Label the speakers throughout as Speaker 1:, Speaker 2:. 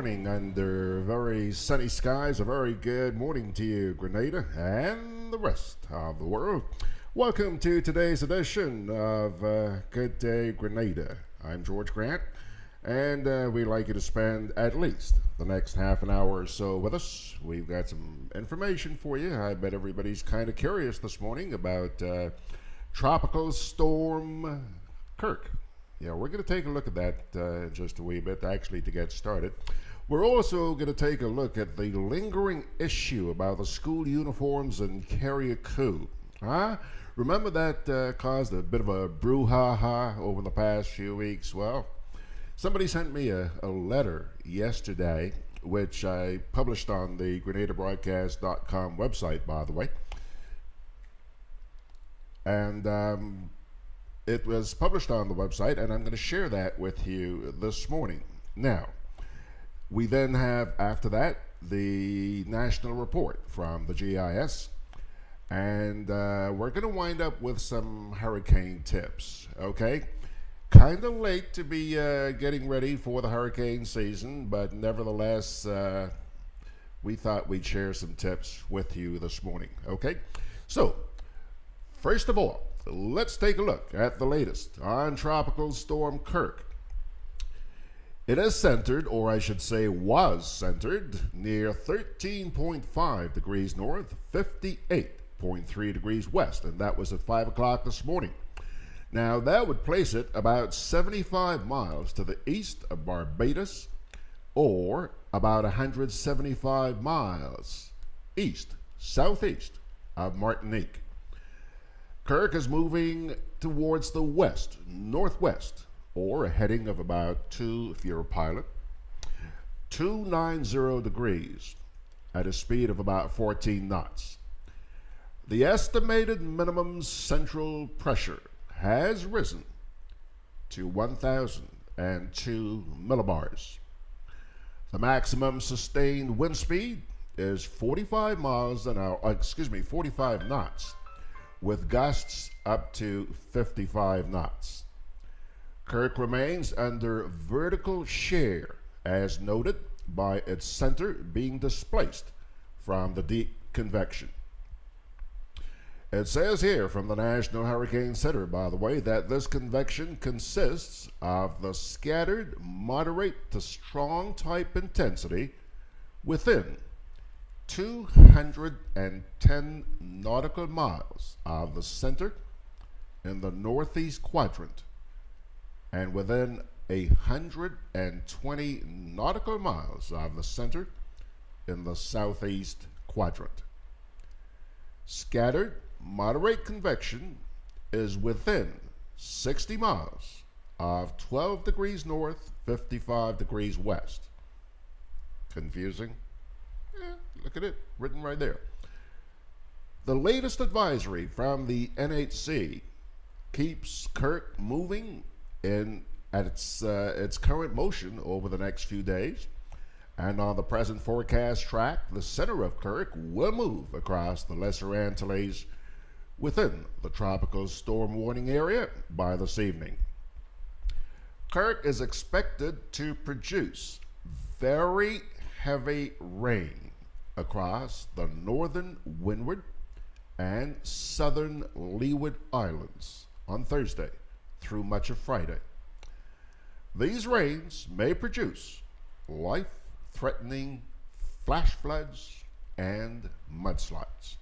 Speaker 1: morning under very sunny skies. A very good morning to you, Grenada, and the rest of the world. Welcome to today's edition of Good Day Grenada. I'm George Grant, and we'd like you to spend at least the next half an hour or so with us. We've got some information for you. I bet everybody's kind of curious this morning about Tropical Storm Kirk. Yeah, we're going to take a look at that in just a wee bit, actually, to get started. We're also going to take a look at the lingering issue about the school uniforms in Carriacou. Remember that caused a bit of a brouhaha over the past few weeks? Well, somebody sent me a letter yesterday, which I published on the GrenadaBroadcast.com website, by the way. And it was published on the website, and I'm going to share that with you this morning. Now, we then have, after that, the national report from the GIS, and we're going to wind up with some hurricane tips, okay? Kind of late to be getting ready for the hurricane season, but nevertheless, we thought we'd share some tips with you this morning, okay? So, first of all, let's take a look at the latest on Tropical Storm Kirk. It is centered, or I should say was centered, near 13.5 degrees north, 58.3 degrees west, and that was at 5 o'clock this morning. Now, that would place it about 75 miles to the east of Barbados, or about 175 miles southeast of Martinique. Kirk is moving towards the west, northwest, or a heading of about 2, if you're a pilot, 290 degrees at a speed of about 14 knots. The estimated minimum central pressure has risen to 1,002 millibars. The maximum sustained wind speed is 45 knots, with gusts up to 55 knots. Kirk remains under vertical shear, as noted by its center being displaced from the deep convection. It says here from the National Hurricane Center, by the way, that this convection consists of the scattered moderate to strong type intensity within 210 nautical miles of the center in the northeast quadrant and within 120 nautical miles of the center in the southeast quadrant. Scattered moderate convection is within 60 miles of 12 degrees north, 55 degrees west. Confusing? Look at it, written right there. The latest advisory from the NHC keeps Kirk moving at its current motion over the next few days. And on the present forecast track, the center of Kirk will move across the Lesser Antilles within the tropical storm warning area by this evening. Kirk is expected to produce very heavy rain across the northern Windward and southern Leeward Islands on Thursday through much of Friday. These rains may produce life-threatening flash floods and mudslides.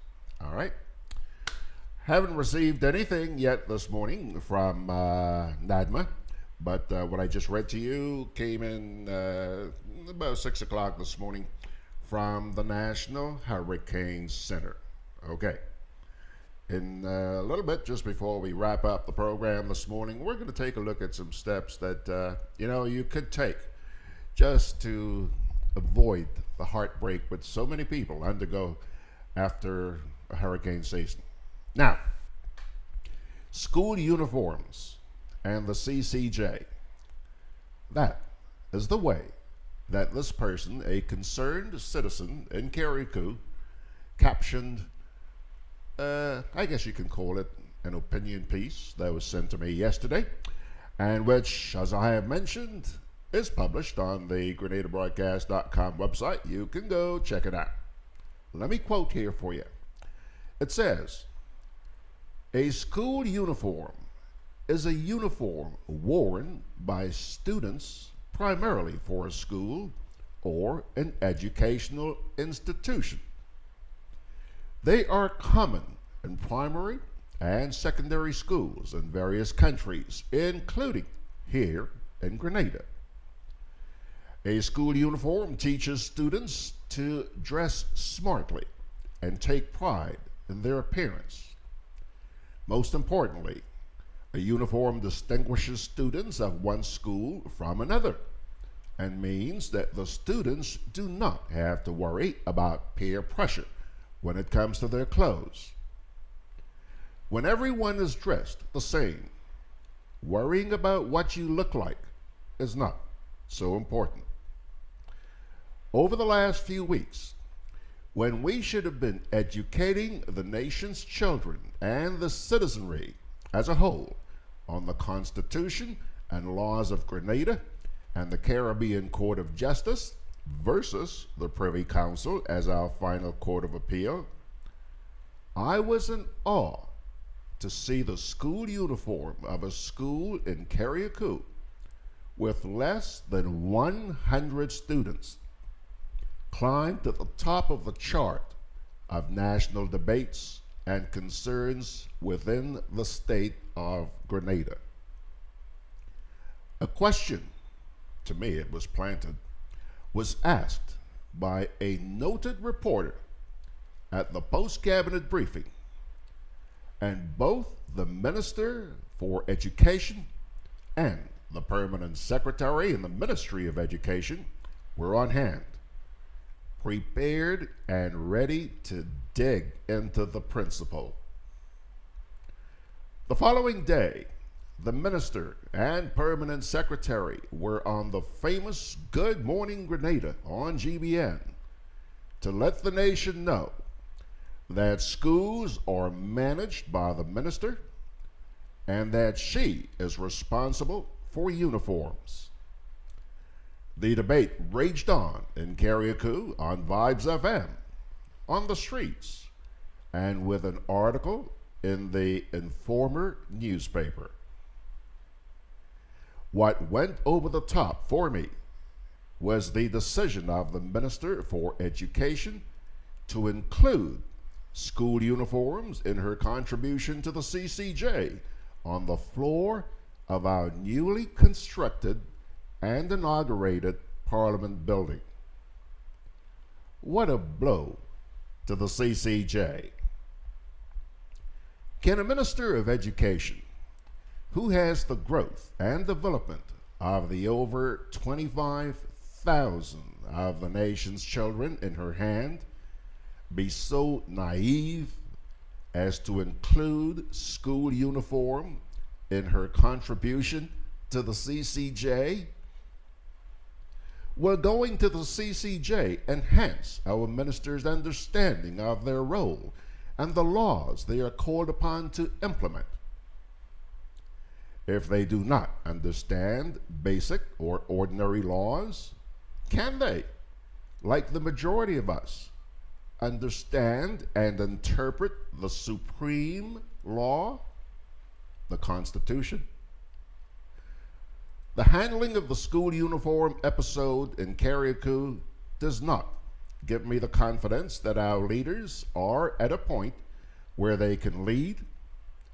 Speaker 1: All right? Haven't received anything yet this morning from NADMA, but what I just read to you came in about 6 o'clock this morning from the National Hurricane Center. Okay. In a little bit, just before we wrap up the program this morning, we're going to take a look at some steps that, you could take just to avoid the heartbreak which so many people undergo after a hurricane season. Now, school uniforms and the CCJ. That is the way that this person, a concerned citizen in Carriacou, captioned, I guess you can call it an opinion piece that was sent to me yesterday, and which, as I have mentioned, is published on the GrenadaBroadcast.com website. You can go check it out. Let me quote here for you. It says, "A school uniform is a uniform worn by students primarily for a school or an educational institution. They are common in primary and secondary schools in various countries, including here in Grenada. A school uniform teaches students to dress smartly and take pride in their appearance. Most importantly, a uniform distinguishes students of one school from another and means that the students do not have to worry about peer pressure when it comes to their clothes. When everyone is dressed the same, worrying about what you look like is not so important. Over the last few weeks, when we should have been educating the nation's children and the citizenry as a whole on the Constitution and laws of Grenada and the Caribbean Court of Justice versus the Privy Council as our final court of appeal, I was in awe to see the school uniform of a school in Carriacou with less than 100 students climb to the top of the chart of national debates and concerns within the state of Grenada. A question, to me it was planted, was asked by a noted reporter at the post-cabinet briefing, and both the Minister for Education and the Permanent Secretary in the Ministry of Education were on hand, prepared and ready to dig into the principle. The following day, the Minister and Permanent Secretary were on the famous Good Morning Grenada on GBN to let the nation know that schools are managed by the Minister and that she is responsible for uniforms. The debate raged on in Carriacou on Vibes FM, on the streets, and with an article in the Informer newspaper. What went over the top for me was the decision of the Minister for Education to include school uniforms in her contribution to the CCJ on the floor of our newly constructed and inaugurated Parliament building. What a blow to the CCJ. Can a Minister of Education, who has the growth and development of the over 25,000 of the nation's children in her hand, be so naive as to include school uniform in her contribution to the CCJ? Will going to the CCJ enhance our ministers' understanding of their role and the laws they are called upon to implement? If they do not understand basic or ordinary laws, can they, like the majority of us, understand and interpret the supreme law, the Constitution? The handling of the school uniform episode in Carriacou does not give me the confidence that our leaders are at a point where they can lead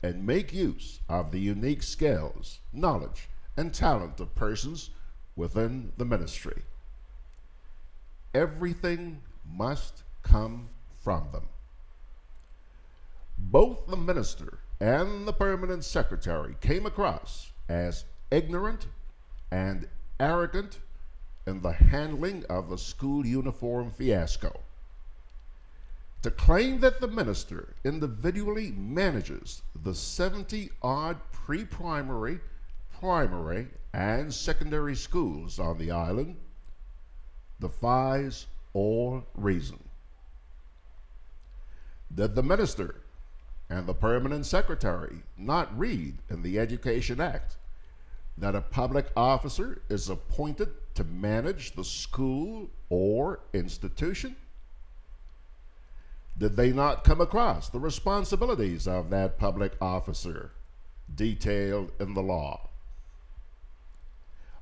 Speaker 1: and make use of the unique skills, knowledge, and talent of persons within the ministry. Everything must come from them. Both the Minister and the Permanent Secretary came across as ignorant and arrogant in the handling of the school uniform fiasco. To claim that the Minister individually manages the 70-odd pre-primary, primary, and secondary schools on the island defies all reason. Did the Minister and the Permanent Secretary not read in the Education Act that a public officer is appointed to manage the school or institution? Did they not come across the responsibilities of that public officer detailed in the law?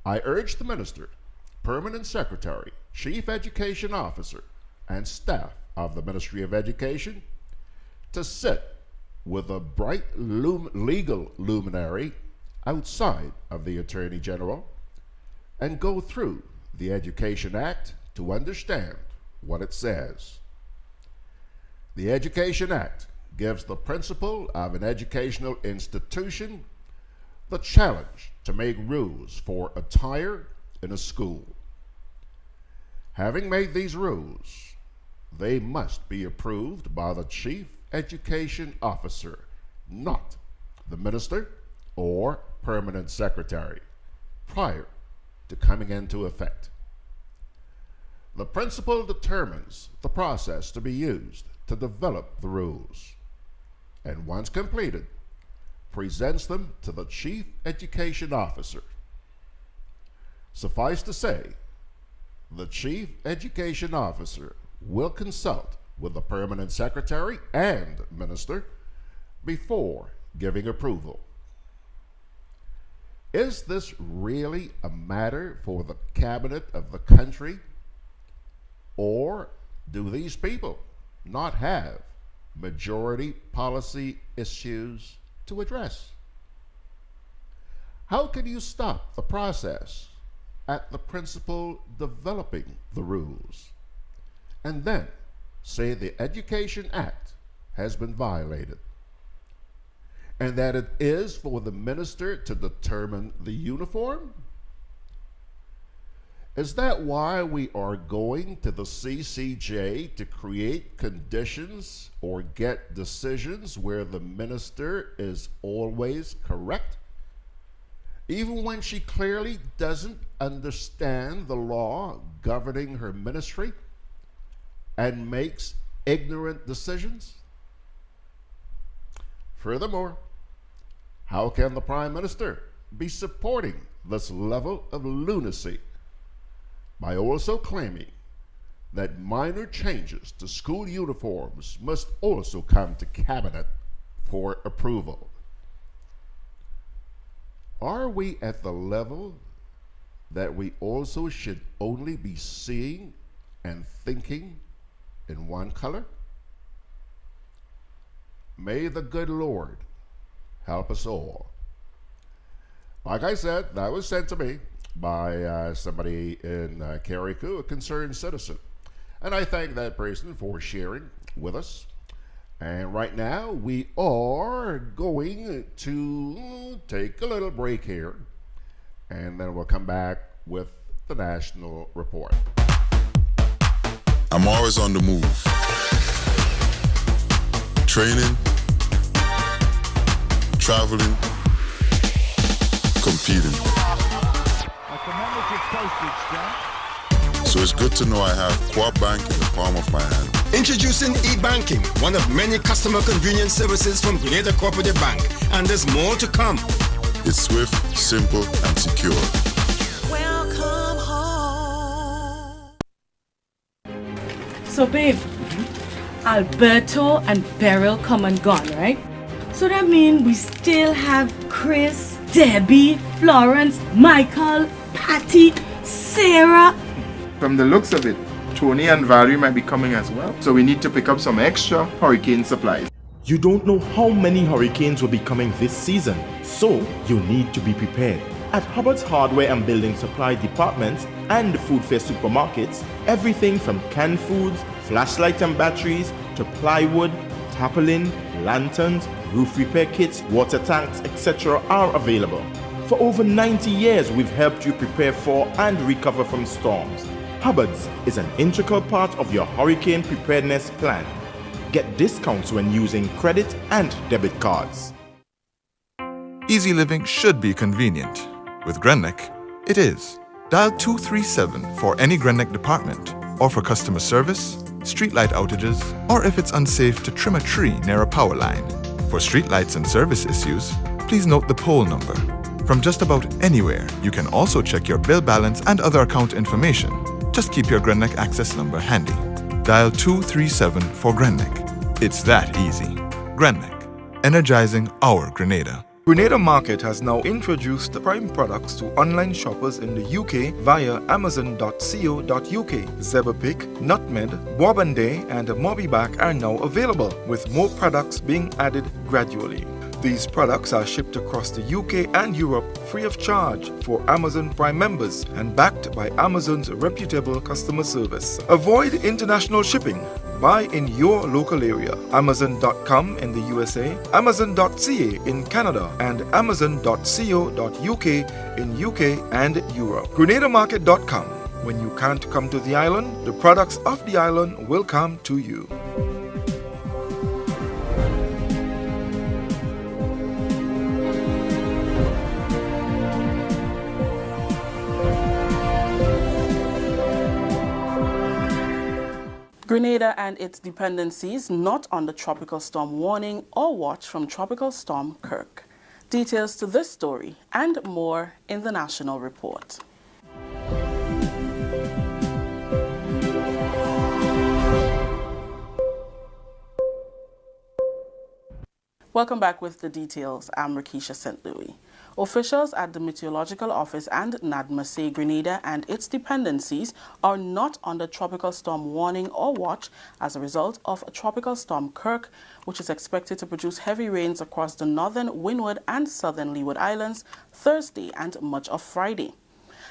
Speaker 1: I urge the minister, permanent secretary, chief education officer, and staff of the Ministry of Education to sit with a bright legal luminary outside of the Attorney General and go through the Education Act to understand what it says. The Education Act gives the principal of an educational institution the challenge to make rules for attire in a school. Having made these rules, they must be approved by the Chief Education Officer, not the Minister or Permanent Secretary, prior to coming into effect. The principal determines the process to be used to develop the rules, and once completed, presents them to the Chief Education Officer. Suffice to say, the Chief Education Officer will consult with the Permanent Secretary and Minister before giving approval. Is this really a matter for the cabinet of the country? Or do these people not have majority policy issues to address? How can you stop the process at the principal developing the rules and then say the Education Act has been violated and that it is for the minister to determine the uniform? Is that why we are going to the CCJ to create conditions or get decisions where the minister is always correct, even when she clearly doesn't understand the law governing her ministry and makes ignorant decisions? Furthermore, how can the Prime Minister be supporting this level of lunacy by also claiming that minor changes to school uniforms must also come to Cabinet for approval? Are we at the level that we also should only be seeing and thinking in one color? May the good Lord help us all. Like I said, that was sent to me by somebody in Carriacou, a concerned citizen. And I thank that person for sharing with us. And right now, we are going to take a little break here, and then we'll come back with the National Report.
Speaker 2: I'm always on the move. Training, traveling, competing.
Speaker 3: A commemorative postage stamp.
Speaker 2: So it's good to know I have Co-op Bank in the palm of my hand.
Speaker 4: Introducing e-banking, one of many customer convenience services from Grenada Cooperative Bank, and there's more to come.
Speaker 2: It's swift, simple, and secure.
Speaker 5: Welcome home.
Speaker 6: So babe, Alberto and Beryl come and gone, right? So that means we still have Chris, Debbie, Florence, Michael, Patty, Sarah.
Speaker 7: From the looks of it, Tony and Valerie might be coming as well. So we need to pick up some extra hurricane supplies.
Speaker 8: You don't know how many hurricanes will be coming this season, so you need to be prepared. At Hubbard's Hardware and Building Supply departments and the Food Fair supermarkets, everything from canned foods, flashlights and batteries, to plywood, tarpaulin, lanterns, roof repair kits, water tanks, etc. are available. For over 90 years, we've helped you prepare for and recover from storms. Hubbard's is an integral part of your hurricane preparedness plan. Get discounts when using credit and debit cards.
Speaker 9: Easy living should be convenient. With Grenec, it is. Dial 237 for any Grenec department, or for customer service, streetlight outages, or if it's unsafe to trim a tree near a power line. For streetlights and service issues, please note the pole number. From just about anywhere, you can also check your bill balance and other account information. Just keep your GrenNec access number handy. Dial 237 for GrenNec. It's that easy. GrenNec, energizing our Grenada.
Speaker 10: Grenada Market has now introduced the prime products to online shoppers in the UK via amazon.co.uk. Zebrapick, Nutmeg, Bourbon-Day and Mobiback are now available, with more products being added gradually. These products are shipped across the UK and Europe free of charge for Amazon Prime members and backed by Amazon's reputable customer service. Avoid international shipping. Buy in your local area. Amazon.com in the USA, Amazon.ca in Canada, and Amazon.co.uk in UK and Europe. GrenadaMarket.com. When you can't come to the island, the products of the island will come to you.
Speaker 11: Grenada and its dependencies not under tropical storm warning or watch from Tropical Storm Kirk. Details to this story and more in the National Report. Welcome back with the details. I'm Rakisha St. Louis. Officials at the Meteorological Office and NADMA say Grenada and its dependencies are not under tropical storm warning or watch as a result of Tropical Storm Kirk, which is expected to produce heavy rains across the northern Windward and southern Leeward Islands Thursday and much of Friday.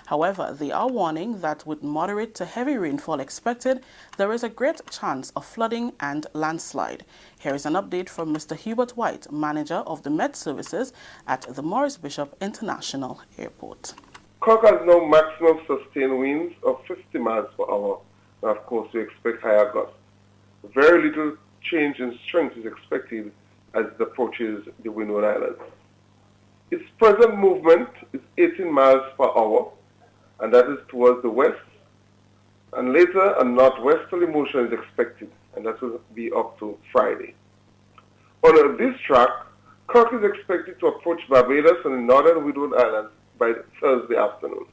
Speaker 11: However, they are warning that with moderate to heavy rainfall expected, there is a great chance of flooding and landslide. Here is an update from Mr. Hubert White, manager of the Met Services at the Morris Bishop International Airport.
Speaker 12: Kirk has now maximum sustained winds of 50 miles per hour. And of course, we expect higher gusts. Very little change in strength is expected as it approaches the Windward Islands. Its present movement is 18 miles per hour, and that is towards the west. And later, a northwesterly motion is expected, and that will be up to Friday. On this track, Kirk is expected to approach Barbados and the northern Windward Islands by Thursday afternoon.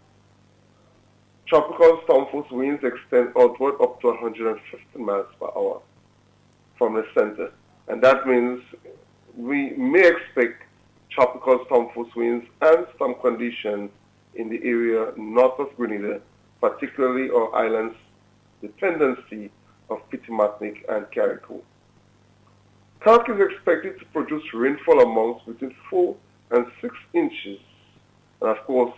Speaker 12: Tropical storm force winds extend outward up to 150 miles per hour from the center, and that means we may expect tropical storm force winds and storm conditions in the area north of Grenada, particularly our island's dependency of Pittimatnik and Carriacou. Kirk is expected to produce rainfall amounts between 4 and 6 inches, and of course,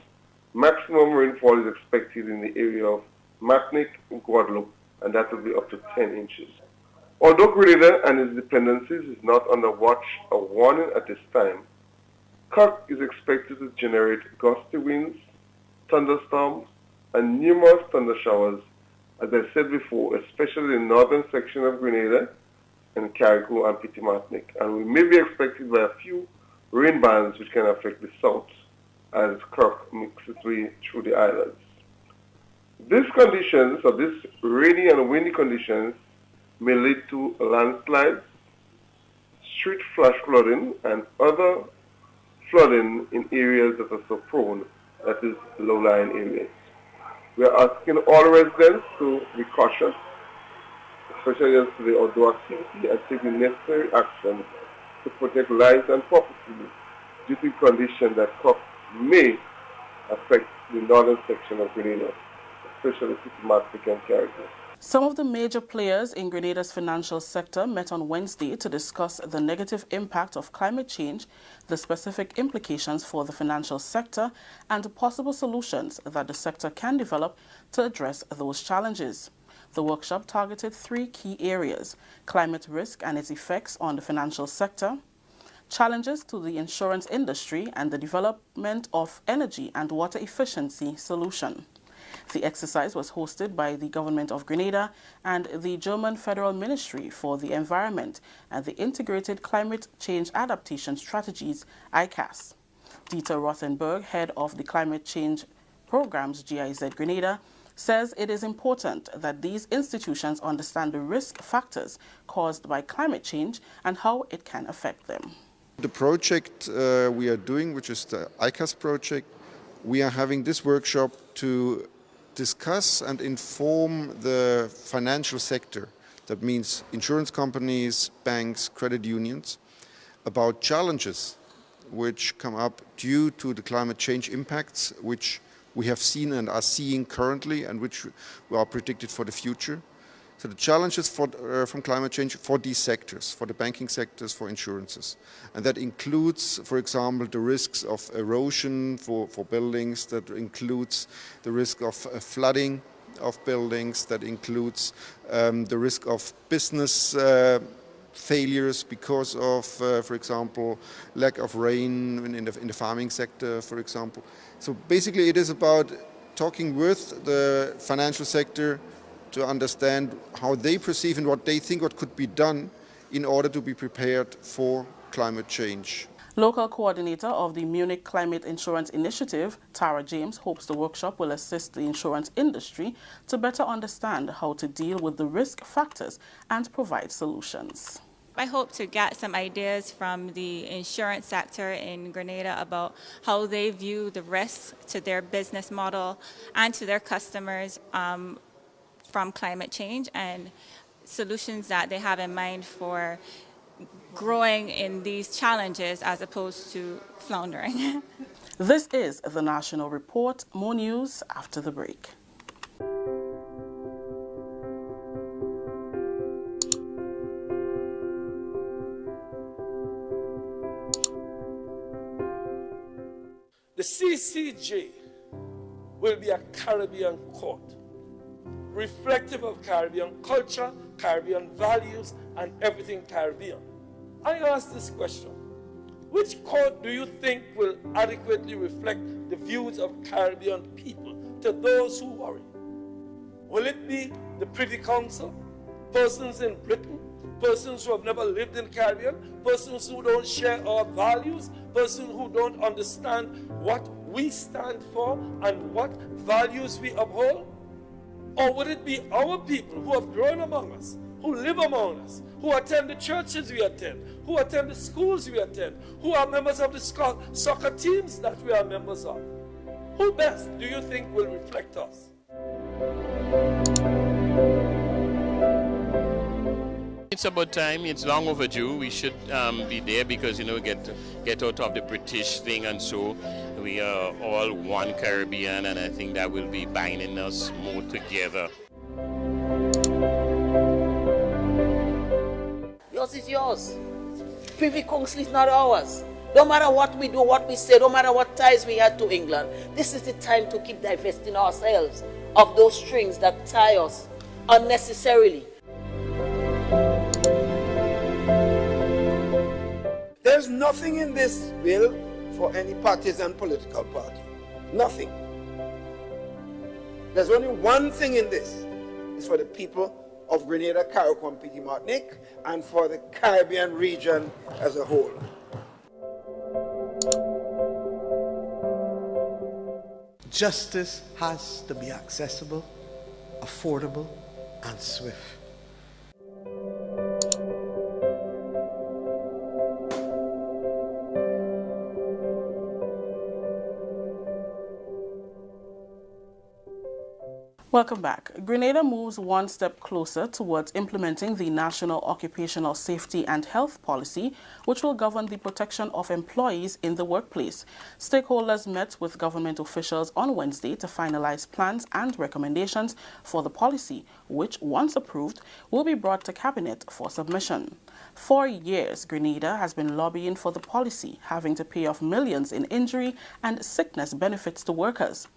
Speaker 12: maximum rainfall is expected in the area of Matnik and Guadeloupe, and that will be up to 10 inches. Although Grenada and its dependencies is not under watch or warning at this time, Kirk is expected to generate gusty winds, thunderstorms, and numerous thunder showers, as I said before, especially in the northern section of Grenada and Carriacou and Pittimatnik. And we may be expected by a few rain bands which can affect the south as Kirk makes its way through the islands. These conditions, or these rainy and windy conditions, may lead to landslides, street flash flooding, and other flooding in areas that are so prone, that is, low-lying areas. We are asking all residents to be cautious, especially as to the outdoor activity, and take the necessary action to protect lives and property due to conditions that may affect the northern section of Grenada, especially Pittimatnik and Carriacou.
Speaker 11: Some of the major players in Grenada's financial sector met on Wednesday to discuss the negative impact of climate change, the specific implications for the financial sector, and possible solutions that the sector can develop to address those challenges. The workshop targeted 3 key areas: climate risk and its effects on the financial sector, challenges to the insurance industry, and the development of energy and water efficiency solution. The exercise was hosted by the Government of Grenada and the German Federal Ministry for the Environment and the Integrated Climate Change Adaptation Strategies, ICAS. Dieter Rothenberg, head of the Climate Change Programs GIZ Grenada, says it is important that these institutions understand the risk factors caused by climate change and how it can affect them.
Speaker 13: The project we are doing, which is the ICAS project, we are having this workshop to discuss and inform the financial sector, that means insurance companies, banks, credit unions, about challenges which come up due to the climate change impacts, which we have seen and are seeing currently and which are predicted for the future. So the challenges from climate change for these sectors, for the banking sectors, for insurances. And that includes, for example, the risks of erosion for buildings, that includes the risk of flooding of buildings, that includes the risk of business failures because of, for example, lack of rain in the farming sector, for example. So basically it is about talking with the financial sector to understand how they perceive and what they think what could be done in order to be prepared for climate change.
Speaker 11: Local coordinator of the Munich Climate Insurance Initiative, Tara James, hopes the workshop will assist the insurance industry to better understand how to deal with the risk factors and provide solutions.
Speaker 14: I hope to get some ideas from the insurance sector in Grenada about how they view the risks to their business model and to their customers from climate change, and solutions that they have in mind for growing in these challenges as opposed to floundering.
Speaker 11: This is the National Report. More news after the break.
Speaker 15: The CCJ will be a Caribbean court, reflective of Caribbean culture, Caribbean values, and everything Caribbean. I ask this question: which court do you think will adequately reflect the views of Caribbean people to those who worry? Will it be the Privy Council, persons in Britain, persons who have never lived in Caribbean, persons who don't share our values, persons who don't understand what we stand for and what values we uphold? Or would it be our people who have grown among us, who live among us, who attend the churches we attend, who attend the schools we attend, who are members of the soccer teams that we are members of? Who best do you think will reflect us?
Speaker 16: It's about time. It's long overdue. We should be there because, you know, get out of the British thing, and so we are all one Caribbean, and I think that will be binding us more together.
Speaker 17: Yours is yours. Privy Council is not ours. No matter what we do, what we say, no matter what ties we had to England, this is the time to keep divesting ourselves of those strings that tie us unnecessarily.
Speaker 18: There's nothing in this bill for any partisan political party. Nothing. There's only one thing in this. It's for the people of Grenada, Carriacou, and Petit Martinique, and for the Caribbean region as a whole.
Speaker 19: Justice has to be accessible, affordable, and swift.
Speaker 11: Welcome back. Grenada moves one step closer towards implementing the National Occupational Safety and Health Policy, which will govern the protection of employees in the workplace. Stakeholders met with government officials on Wednesday to finalize plans and recommendations for the policy, which, once approved, will be brought to Cabinet for submission. For years, Grenada has been lobbying for the policy, having to pay off millions in injury and sickness benefits to workers.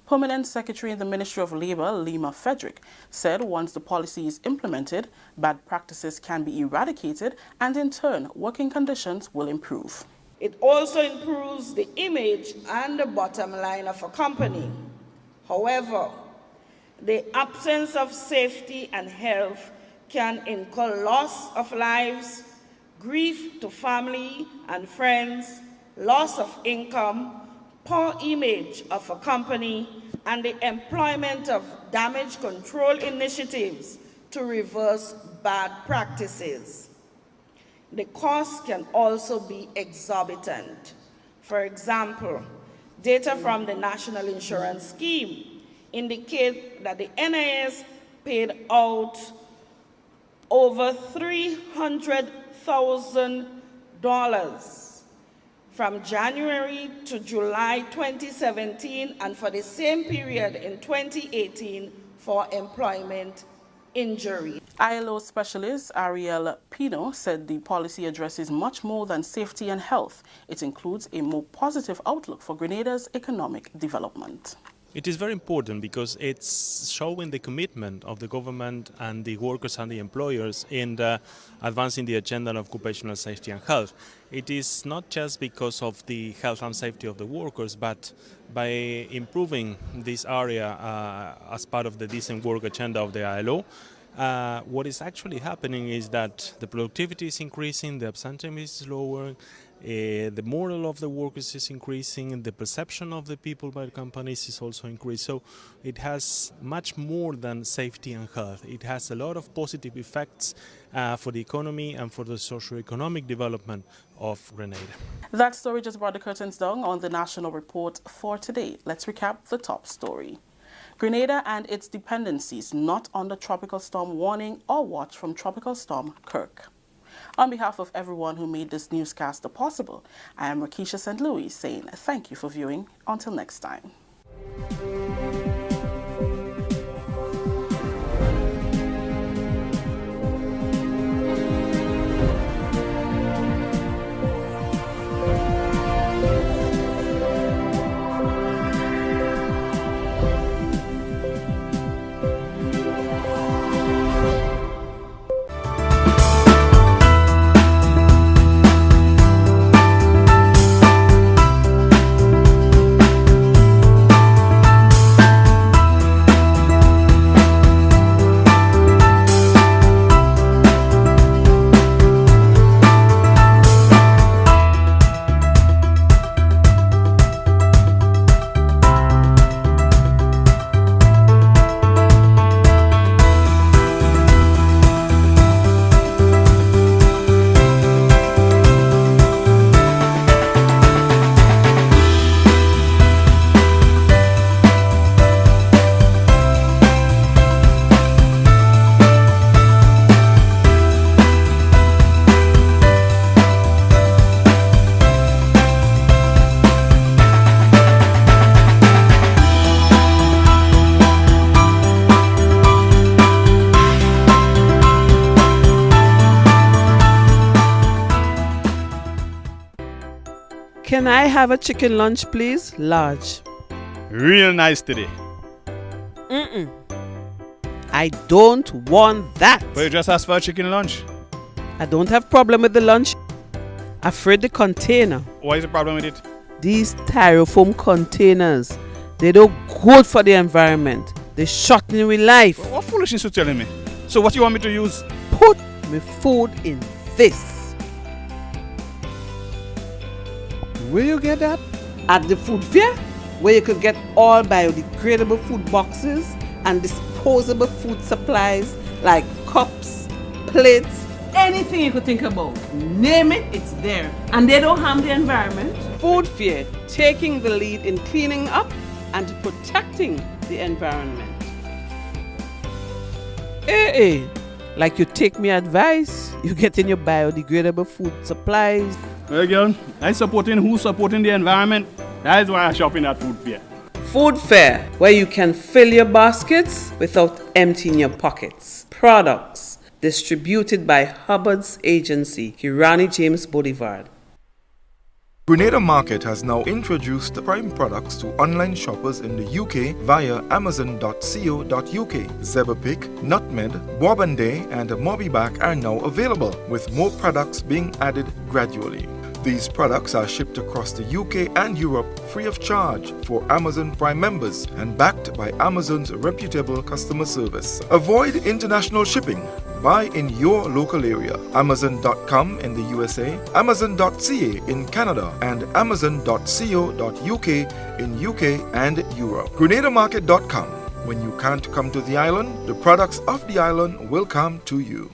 Speaker 11: Permanent Secretary in the Ministry of Labour, Lima Frederick, said once the policy is implemented, bad practices can be eradicated and in turn, working conditions will improve.
Speaker 20: It also improves the image and the bottom line of a company. However, the absence of safety and health can incur loss of lives, grief to family and friends, loss of income, poor image of a company, and the employment of damage control initiatives to reverse bad practices. the cost can also be exorbitant. For example, data from the National Insurance Scheme indicate that the NIS paid out over $300,000 from January to July 2017 and for the same period in 2018 for employment injury.
Speaker 11: ILO specialist Ariel Pino said the policy addresses much more than safety and health. It includes a more positive outlook for Grenada's economic development.
Speaker 21: It is very important because it's showing the commitment of the government and the workers and the employers in advancing the agenda of occupational safety and health. It is not just because of the health and safety of the workers, but by improving this area as part of the decent work agenda of the ILO. What is actually happening is that the productivity is increasing, the absenteeism is lower, the moral of the workers is increasing, the perception of the people by the companies is also increased. So it has much more than safety and health. It has a lot of positive effects for the economy and for the socio-economic development of Grenada.
Speaker 11: That story just brought the curtains down on the national report for today. Let's recap the top story. Grenada and its dependencies not under tropical storm warning or watch from Tropical Storm Kirk. On behalf of everyone who made this newscast possible, I am Rakisha St. Louis saying thank you for viewing. Until next time.
Speaker 22: Can I have a chicken lunch, please? Large.
Speaker 23: Real nice today.
Speaker 22: I don't want that.
Speaker 23: But you just asked for a chicken lunch.
Speaker 22: I don't have problem with the lunch. Afraid the container.
Speaker 23: What is the problem with it?
Speaker 22: These styrofoam containers, they don't good for the environment. They shorten with life.
Speaker 23: What foolishness you telling me? So what you want me to use?
Speaker 22: Put my food in this. Where you get that? At the food fair, where you could get all biodegradable food boxes and disposable food supplies like cups, plates, anything you could think about. Name it, it's there. And they don't harm the environment. Food fair, taking the lead in cleaning up and protecting the environment. Hey, like you take me advice, you get in your biodegradable food supplies.
Speaker 23: Well, girl, I supporting who's supporting the environment. That is why I shop in at food fair.
Speaker 22: Food fair, where you can fill your baskets without emptying your pockets. Products distributed by Hubbard's agency, Kirani James Boulevard.
Speaker 10: Grenada Market has now introduced the prime products to online shoppers in the UK via amazon.co.uk. Zeberpick, Nutmeg, Bobanday and Mobiback are now available, with more products being added gradually. These products are shipped across the UK and Europe free of charge for Amazon Prime members and backed by Amazon's reputable customer service. Avoid international shipping. Buy in your local area. Amazon.com in the USA, Amazon.ca in Canada, and Amazon.co.uk in UK and Europe. GrenadaMarket.com. When you can't come to the island, the products of the island will come to you.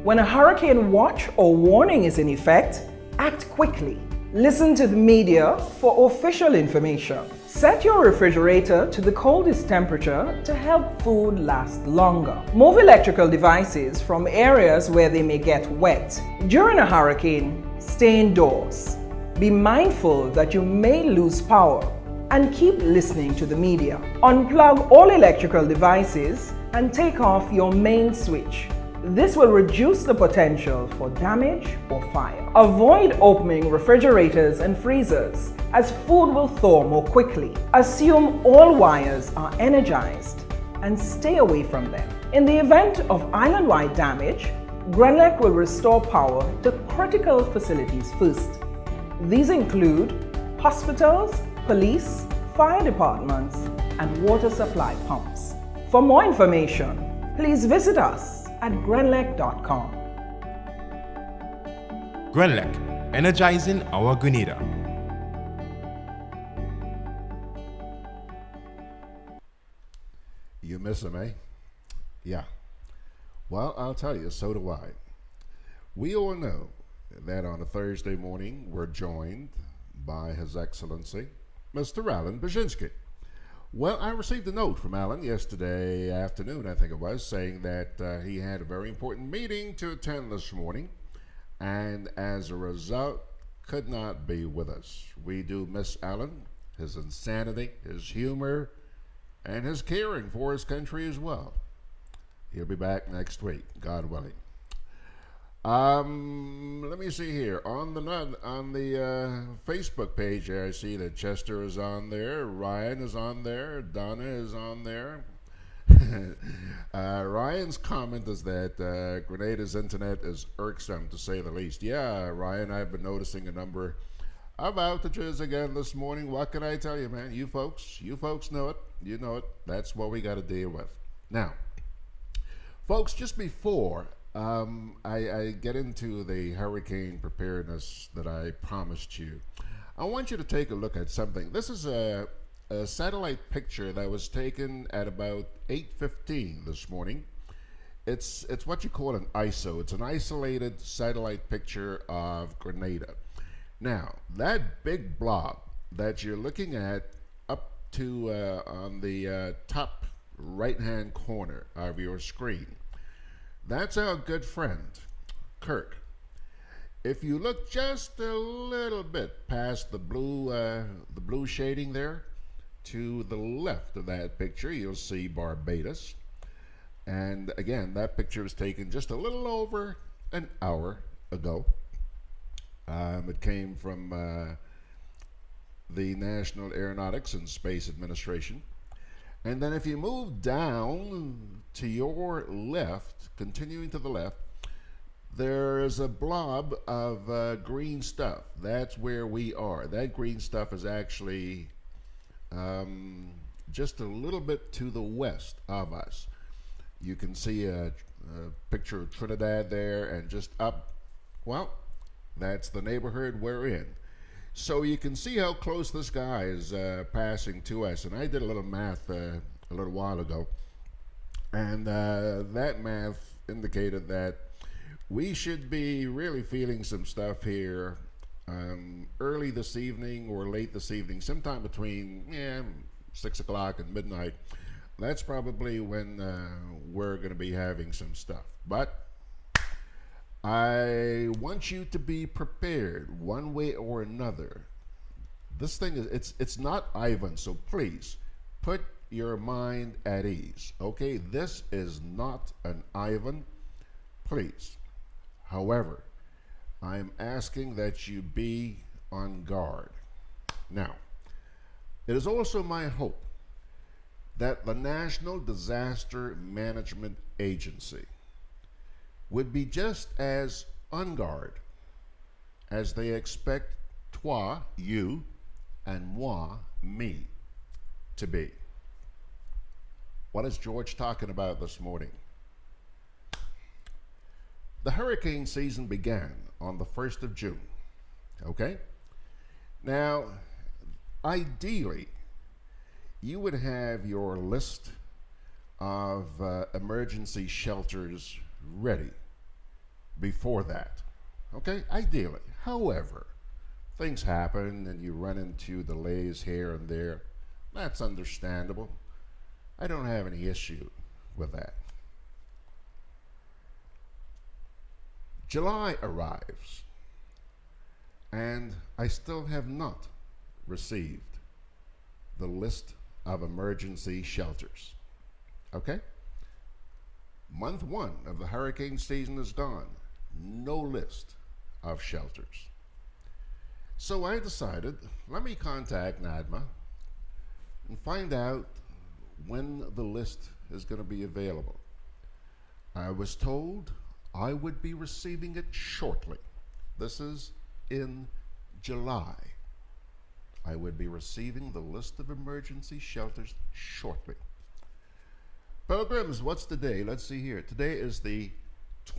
Speaker 1: When a hurricane watch or warning is in effect, act quickly. Listen to the media for official information. Set your refrigerator to the coldest temperature to help food last longer. Move electrical devices from areas where they may get wet. During a hurricane, stay indoors. Be mindful that you may lose power and keep listening to the media. Unplug all electrical devices and take off your main switch. This will reduce the potential for damage or fire. Avoid opening refrigerators and freezers as food will thaw more quickly. Assume all wires are energized and stay away from them. In the event of island-wide damage, GRENADA will restore power to critical facilities first. These include hospitals, police, fire departments, and water supply pumps. For more information, please visit us at grenlec.com.
Speaker 3: GRENLEC, energizing our Grenada.
Speaker 4: You miss him, eh? Yeah. Well, I'll tell you, so do I. We all know that on a Thursday morning, we're joined by His Excellency, Mr. Alan Baczynski. Well, I received a note from Alan yesterday afternoon, I think it was, saying that he had a very important meeting to attend this morning, and as a result, could not be with us. We do miss Alan, his insanity, his humor, and his caring for his country as well. He'll be back next week, God willing. Let me see here. On the Facebook page, I see that Chester is on there, Ryan is on there, Donna is on there. Ryan's comment is that Grenada's internet is irksome, to say the least. Yeah, Ryan, I've been noticing a number of outages again this morning. What can I tell you, man? You folks know it. You know it. That's what we got to deal with. Now, folks, just before I get into the hurricane preparedness that I promised you, I want you to take a look at something. This is a satellite picture that was taken at about 8:15 this morning. It's what you call an ISO. It's an isolated satellite picture of Grenada. Now, that big blob that you're looking at up to on the top right-hand corner of your screen, that's our good friend, Kirk. If you look just a little bit past the blue shading there, to the left of that picture, you'll see Barbados. And again, that picture was taken just a little over an hour ago. It came from the National Aeronautics and Space Administration. And then if you move down to your left, continuing to the left, there is a blob of green stuff. That's where we are. That green stuff is actually just a little bit to the west of us. You can see a picture of Trinidad there, and just up, well, that's the neighborhood we're in. So you can see how close this guy is passing to us. And I did a little math a little while ago, and that math indicated that we should be really feeling some stuff here early this evening or late this evening, sometime between 6 o'clock and midnight. That's probably when we're going to be having some stuff. But I want you to be prepared one way or another. This thing is, it's not Ivan, so please put your mind at ease. Okay, this is not an Ivan, please. However, I'm asking that you be on guard. Now, it is also my hope that the National Disaster Management Agency would be just as on guard as they expect toi, you, and moi, me, to be. What is George talking about this morning? The hurricane season began on the 1st of June, okay? Now, ideally, you would have your list of emergency shelters ready before that. Okay, ideally. However, things happen and you run into delays here and there. That's understandable. I don't have any issue with that. July arrives, and I still have not received the list of emergency shelters. Okay? Month one of the hurricane season is gone. No list of shelters. So I decided, let me contact NADMA and find out when the list is going to be available. I was told I would be receiving it shortly. This is in July. I would be receiving the list of emergency shelters shortly. Pilgrims, what's the day? Let's see here. Today is the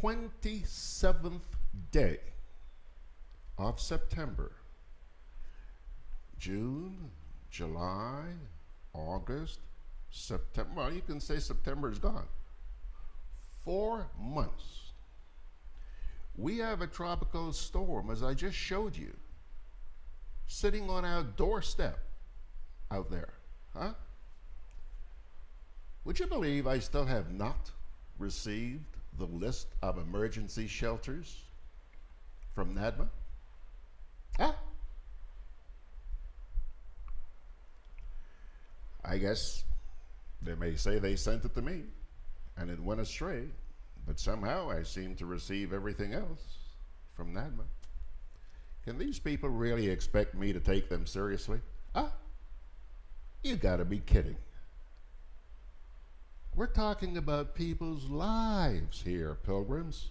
Speaker 4: 27th day of September. June, July, August, September. Well, you can say September is gone. 4 months. We have a tropical storm, as I just showed you, sitting on our doorstep out there. Huh? Would you believe I still have not received the list of emergency shelters from NADMA? Huh? I guess they may say they sent it to me and it went astray, but somehow I seem to receive everything else from NADMA. Can these people really expect me to take them seriously? Ah, you gotta be kidding. We're talking about people's lives here, pilgrims.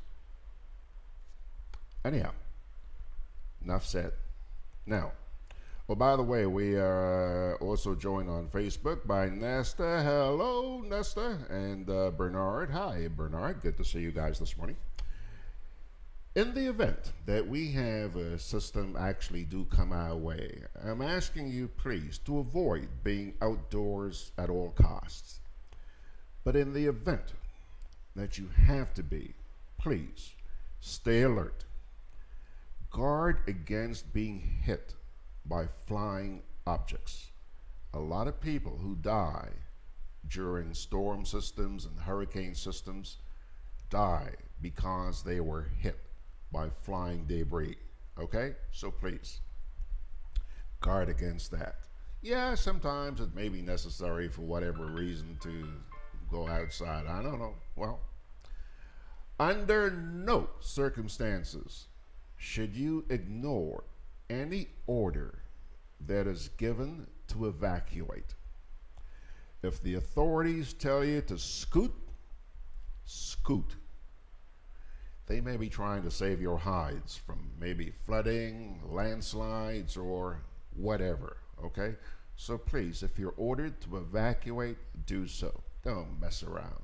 Speaker 4: Anyhow, enough said. Now, well, by the way, we are also joined on Facebook by Nesta. Hello, Nesta. And Bernard. Hi, Bernard. Good to see you guys this morning. In the event that we have a system actually do come our way, I'm asking you, please, to avoid being outdoors at all costs. But in the event that you have to be, please, stay alert. Guard against being hit by flying objects. A lot of people who die during storm systems and hurricane systems die because they were hit by flying debris. Okay? So please, guard against that. Yeah, sometimes it may be necessary for whatever reason to go outside. I don't know. Well, under no circumstances should you ignore any order that is given to evacuate. If the authorities tell you to scoot, scoot. They may be trying to save your hides from maybe flooding, landslides, or whatever, okay? So please, if you're ordered to evacuate, do so. Don't mess around.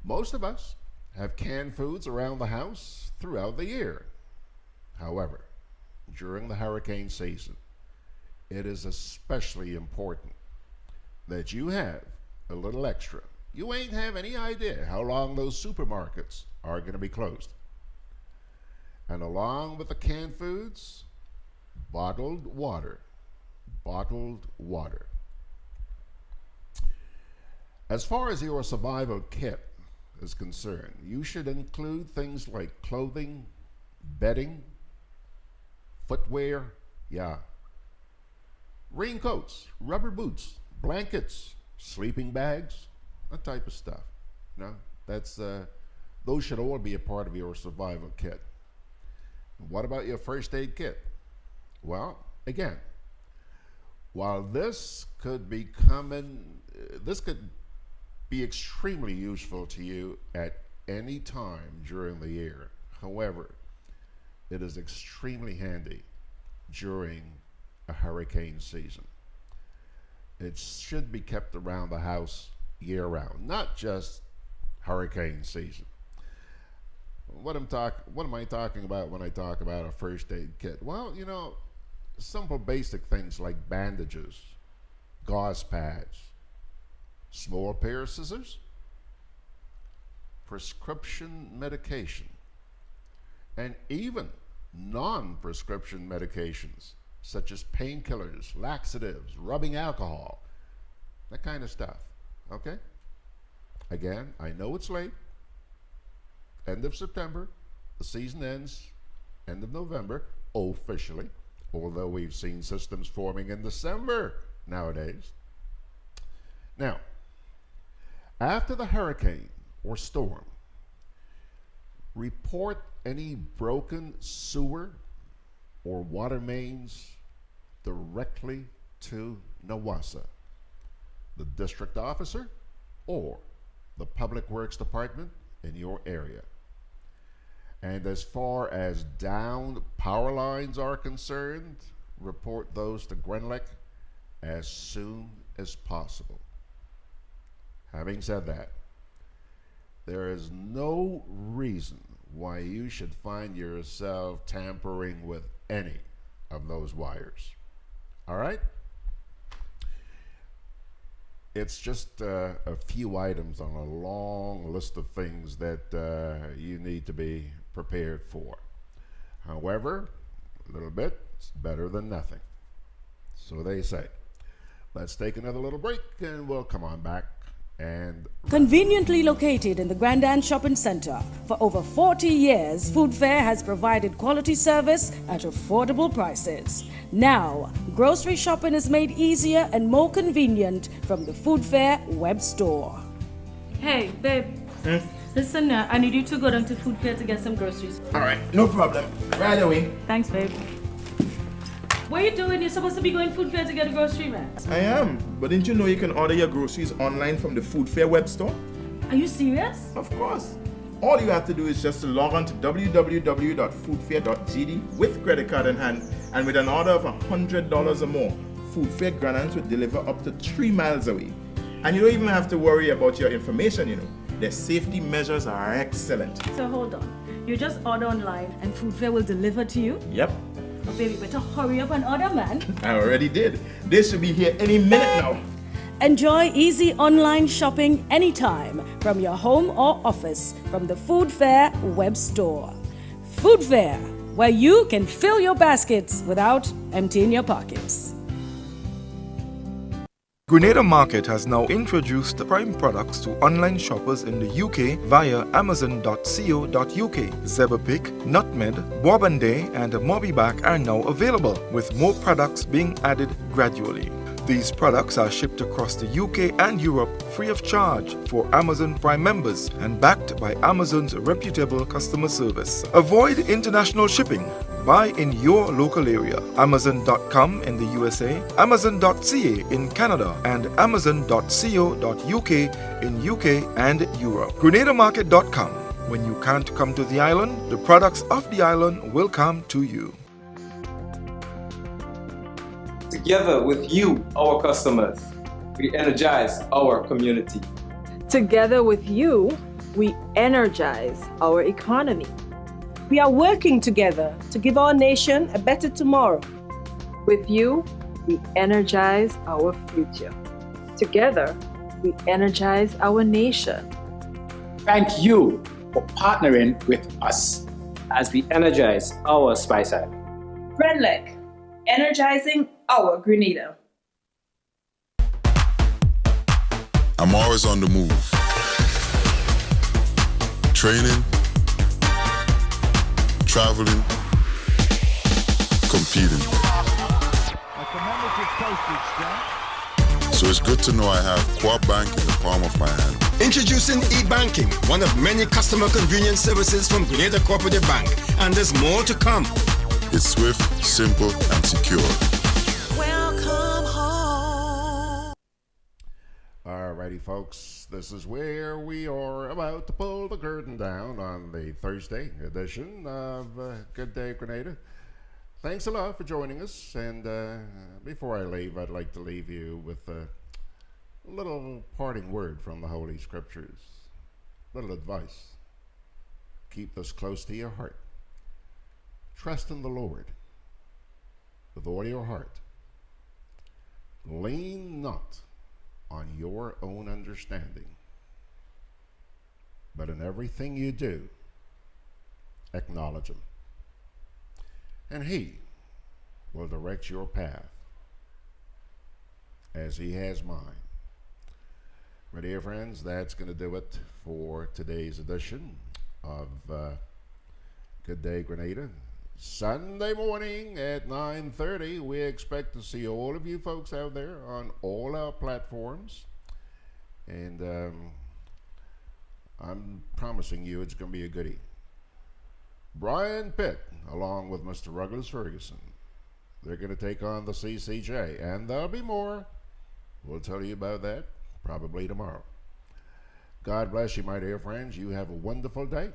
Speaker 4: Most of us have canned foods around the house throughout the year. However, during the hurricane season, it is especially important that you have a little extra. You ain't have any idea how long those supermarkets are going to be closed. And along with the canned foods, bottled water. Bottled water. As far as your survival kit is concerned, you should include things like clothing, bedding, footwear, raincoats, rubber boots, blankets, sleeping bags, that type of stuff. No, that's those should all be a part of your survival kit. What about your first aid kit? Well, again, while this could be extremely useful to you at any time during the year. However, it is extremely handy during a hurricane season. It should be kept around the house year-round, not just hurricane season. What am I talking about when I talk about a first aid kit? Well, you know, simple basic things like bandages, gauze pads, small pair of scissors, prescription medication and even non-prescription medications such as painkillers, laxatives, rubbing alcohol, that kind of stuff. Okay? Again, I know it's late. End of September. The season ends end of November, officially, although we've seen systems forming in December nowadays. Now, after the hurricane or storm, report any broken sewer or water mains directly to NWASA, the district officer, or the Public Works Department in your area. And as far as downed power lines are concerned, report those to GRENADA as soon as possible. Having said that, there is no reason why you should find yourself tampering with any of those wires. All right? It's just a few items on a long list of things that you need to be prepared for. However, a little bit is better than nothing. So they say. Let's take another little break and we'll come on back. And
Speaker 2: conveniently located in the GRENADA Shopping Center, for over 40 years, Food Fair has provided quality service at affordable prices. Now, grocery shopping is made easier and more convenient from the Food Fair web store.
Speaker 5: Hey, babe. Listen, I need you to go down to Food Fair to get some groceries.
Speaker 8: All right, no problem. Right away.
Speaker 5: Thanks, babe. What are you doing? You're supposed to be going Food Fair to get a grocery, man.
Speaker 8: I am, but didn't you know you can order your groceries online from the Food Fair web store?
Speaker 5: Are you serious?
Speaker 8: Of course. All you have to do is just to log on to www.foodfair.gd with credit card in hand, and with an order of $100 or more, Food Fair Granans will deliver up to 3 miles away. And you don't even have to worry about your information, you know. Their safety measures are excellent.
Speaker 5: So hold on. You just order online and Food Fair will deliver to you?
Speaker 8: Yep.
Speaker 5: Oh, baby, better hurry up and order, man.
Speaker 8: I already did. They should be here any minute now.
Speaker 2: Enjoy easy online shopping anytime from your home or office from the Food Fair web store. Food Fair, where you can fill your baskets without emptying your pockets.
Speaker 10: Grenada Market has now introduced the Prime products to online shoppers in the UK via amazon.co.uk. Zeberpick, Nutmeg, Bobanday and Mobiback are now available, with more products being added gradually. These products are shipped across the UK and Europe free of charge for Amazon Prime members and backed by Amazon's reputable customer service. Avoid international shipping. Buy in your local area. Amazon.com in the USA, Amazon.ca in Canada, and Amazon.co.uk in UK and Europe. GrenadaMarket.com. When you can't come to the island, the products of the island will come to you.
Speaker 6: Together with you, our customers, we energize our community.
Speaker 24: Together with you, we energize our economy.
Speaker 25: We are working together to give our nation a better tomorrow.
Speaker 24: With you, we energize our future. Together, we energize our nation.
Speaker 26: Thank you for partnering with us as we energize our Spice Island.
Speaker 25: GRENADA, energizing our Grenada.
Speaker 27: I'm always on the move. Training, traveling, competing. So it's good to know I have Co-op Bank in the palm of my hand.
Speaker 28: Introducing e-banking, one of many customer convenience services from Grenada Cooperative Bank, and there's more to come.
Speaker 27: It's swift, simple, and secure.
Speaker 28: Welcome home.
Speaker 4: Alrighty, folks, this is where we are about to pull the curtain down on the Thursday edition of Good Day Grenada. Thanks a lot for joining us, and before I leave, I'd like to leave you with a little parting word from the Holy Scriptures, little advice. Keep this close to your heart. Trust in the Lord with all your heart. Lean not on your own understanding, but in everything you do, acknowledge him. And he will direct your path as he has mine. My dear friends, that's going to do it for today's edition of Good Day Grenada. Sunday morning at 9:30, we expect to see all of you folks out there on all our platforms. And I'm promising you it's going to be a goodie. Brian Pitt, along with Mr. Ruggles Ferguson, they're going to take on the CCJ, and there'll be more. We'll tell you about that probably tomorrow. God bless you, my dear friends. You have a wonderful day,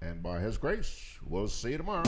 Speaker 4: and by his grace, we'll see you tomorrow.